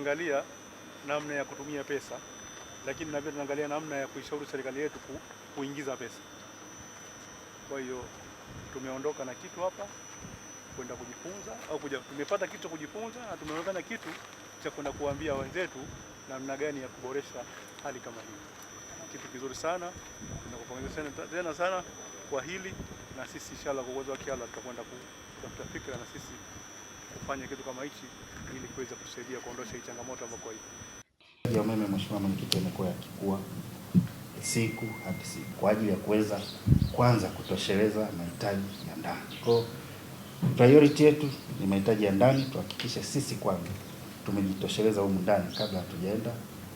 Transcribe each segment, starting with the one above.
tunaangalia namna ya kutumia pesa, lakini na pia tunaangalia namna ya kuishauri serikali yetu kuingiza pesa. Kwa hiyo tumeondoka na kitu hapa kwenda kujifunza au tumepata kitu kujifunza na tumeondoka na kitu cha kwenda kuambia wenzetu namna gani ya kuboresha hali kama hii. Kitu kizuri sana, tunakupongeza tena sana kwa hili, na sisi inshallah kwa uwezo wa Allah tutakwenda kutafuta fikra na sisi kufanya kitu kama hichi ili kuweza kusaidia kuondosha hii changamoto ambayo kwa hii ya umeme. Mheshimiwa Mwenyekiti, imekuwa yakikua siku hadi siku kwa ajili ya kuweza kwanza kutosheleza mahitaji ya ndani. Kwa priority yetu ni mahitaji ya ndani, tuhakikishe sisi kwanza tumejitosheleza humu ndani kabla hatujaenda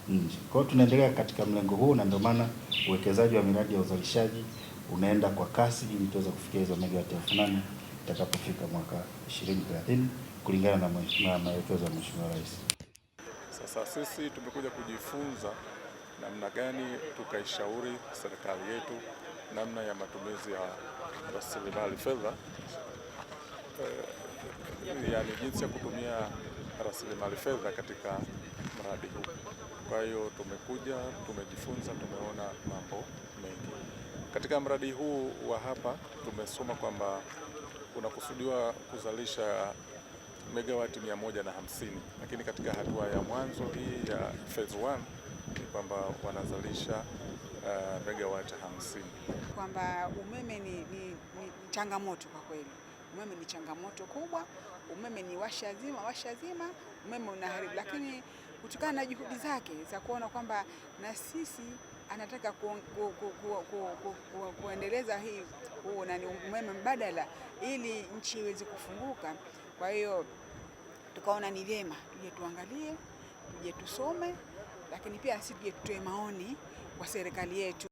nje. Kwa hiyo tunaendelea katika mlengo huu, na ndio maana uwekezaji wa miradi ya uzalishaji unaenda kwa kasi ili tuweze kufikia hizo megawati 8,000 itakapofika mwaka 2030 kulingana na maelekezo ya Mheshimiwa Rais. Sasa sisi tumekuja kujifunza namna gani tukaishauri serikali yetu namna ya matumizi ya rasilimali fedha, yani jinsi ya kutumia rasilimali fedha katika mradi huu. Kwa hiyo tumekuja, tumejifunza, tumeona mambo mengi katika mradi huu wa hapa. Tumesoma kwamba unakusudiwa kuzalisha megawati 150, lakini katika hatua ya mwanzo hii ya phase 1 ni kwamba wanazalisha megawati 50. Kwamba umeme ni changamoto kwa kweli. Umeme ni changamoto kubwa. Umeme ni washa zima, umeme unaharibu, lakini kutokana na juhudi zake za kuona kwamba na sisi anataka kuendeleza hii umeme mbadala ili nchi iweze kufunguka. Kwa hiyo tukaona ni vyema tuje tuangalie, tuje tusome, lakini pia sisi tuje tutoe maoni kwa serikali yetu.